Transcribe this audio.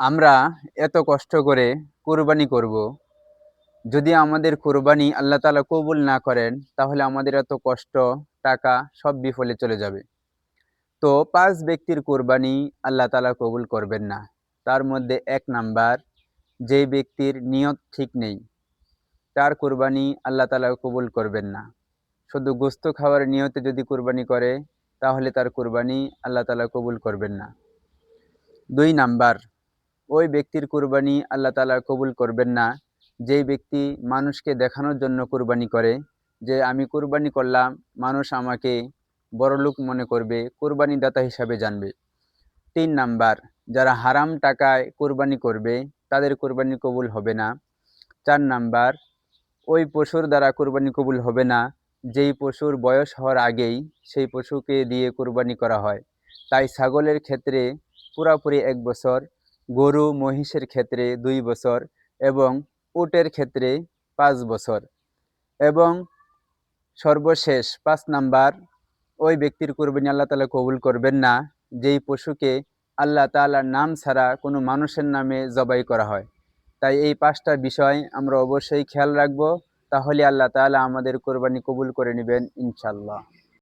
আমরা এত কষ্ট করে কুরবানি করব, যদি আমাদের কুরবানি আল্লাহ তাআলা কবুল না করেন, তাহলে আমাদের এত কষ্ট, টাকা সব বিফলে চলে যাবে। তো ৫ ব্যক্তির কুরবানি আল্লাহ তাআলা কবুল করবেন না। তার মধ্যে ১ নাম্বার, যেই ব্যক্তির নিয়ত ঠিক নেই, তার কুরবানি আল্লাহ তাআলা কবুল করবেন না। শুধু গোশত খাওয়ার নিয়তে যদি কুরবানি করে, তাহলে তার কুরবানি আল্লাহ তাআলা কবুল করবেন না। ২ নাম্বার, ওই ব্যক্তির কুরবানি আল্লাহ তাআলা কবুল করবেন না, যেই ব্যক্তি মানুষকে দেখানোর জন্য কুরবানি করে যে আমি কুরবানি করলাম, মানুষ আমাকে বড়লোক মনে করবে, কুরবানিদাতা হিসাবে জানবে। ৩ নাম্বার, যারা হারাম টাকায় কুরবানি করবে, তাদের কুরবানি কবুল হবে না। ৪ নাম্বার, ওই পশুর দ্বারা কুরবানি কবুল হবে না, যেই পশুর বয়স হওয়ার আগেই সেই পশুকে দিয়ে কুরবানি করা হয়। তাই ছাগলের ক্ষেত্রে পুরাপুরি ১ বছর, গরু মহিষের ক্ষেত্রে ২ বছর এবং উটের ক্ষেত্রে ৫ বছর। এবং সর্বশেষ ৫ নাম্বার, ওই ব্যক্তির কুরবানি আল্লাহ তাআলা কবুল করবেন না, যেই পশুকে আল্লাহ তাআলার নাম ছাড়া কোনো মানুষের নামে জবাই করা হয়। তাই এই ৫টা বিষয় আমরা অবশ্যই খেয়াল রাখবো, তাহলে আল্লাহ তাআলা আমাদের কুরবানি কবুল করে নিবেন ইনশাআল্লাহ।